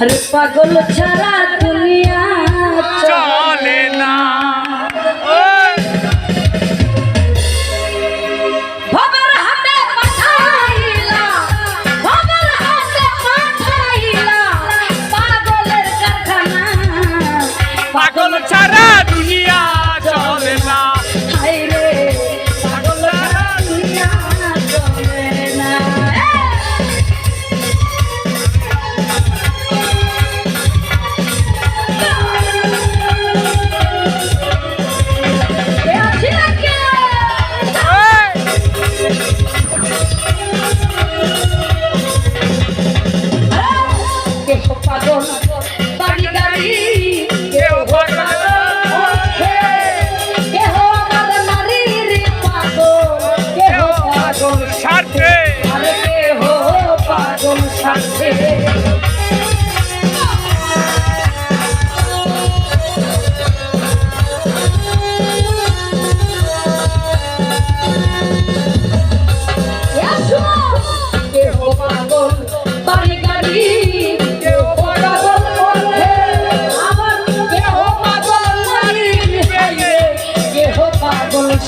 আরে পাগল ছাড়া দুনিয়া চলে না। ভবের হাতে পাঠাইলা, ভবের হাতে পাঠাইলা, পাগলের কারখানা। পাগল ছাড়া দুনিয়া চলে না। হায় রে পাগল ছাড়া দুনিয়া চলে না।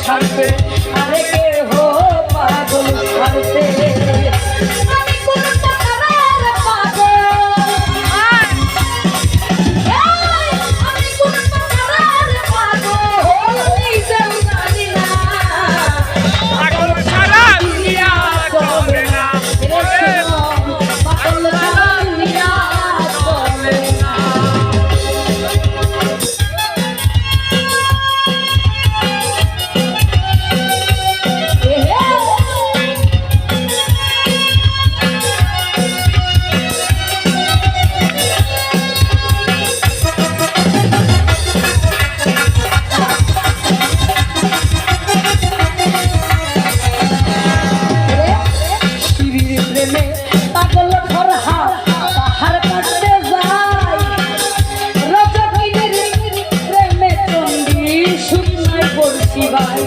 ছাড়তে আরে কে হো পাগল ছাড়তে আমি কোন টাকার পাগল, আমি কোন টাকার পাগল, নিজেও জানি না। পাগল ছাড়া দুনিয়া চলে না। পাগল ছাড়া দুনিয়া চলে না। পাগল ভরহা পাহাড় কাটতে যায়, রজকিনীর প্রেমে চন্ডী শুকনায় বলছি ভাই,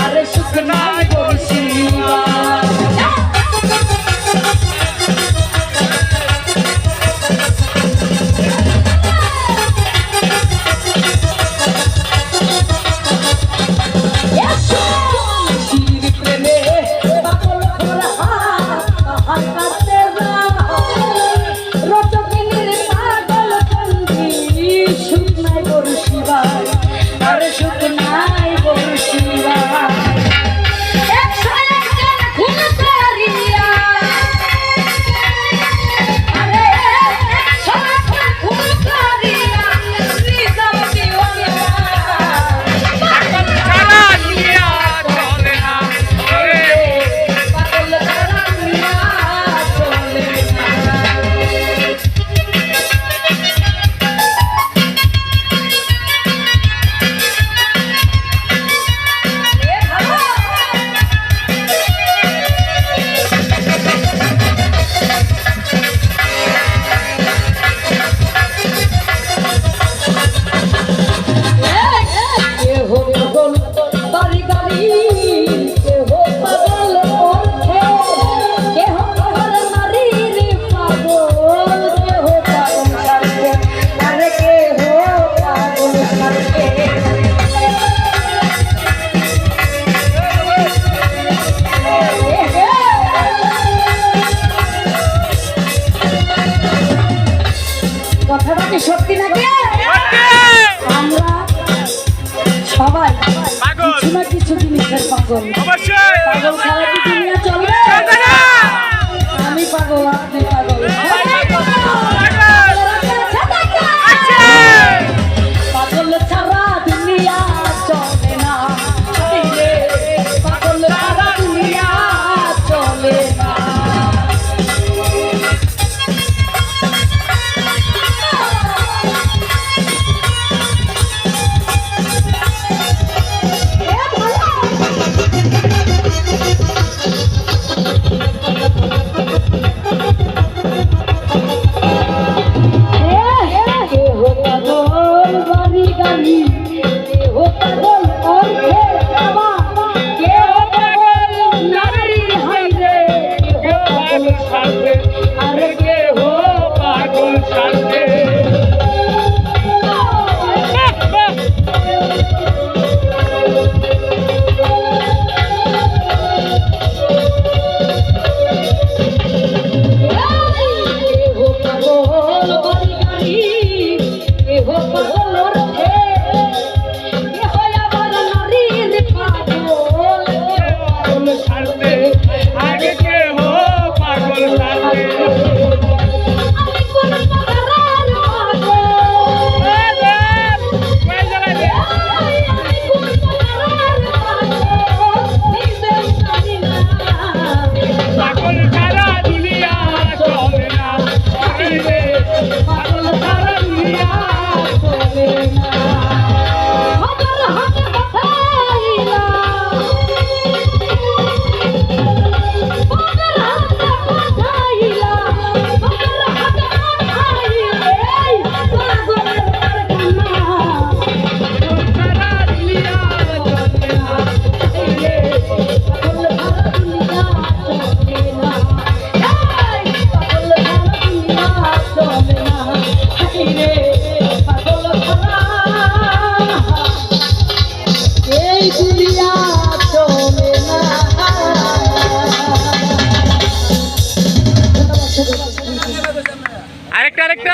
আরে শুকনায় বলছি ভাই। কথাটা কি সত্যি নাকি? আমরা সবাই কিছু না কিছু জিনিসের পাগল। পাগল ছাড়া কি দুনিয়া চলবে? আমি পাগল, আপনি পাগল, পাগল ছাড়া দুনিয়া চলে না। পাগল ছাড়া দুনিয়া চলে না। হবে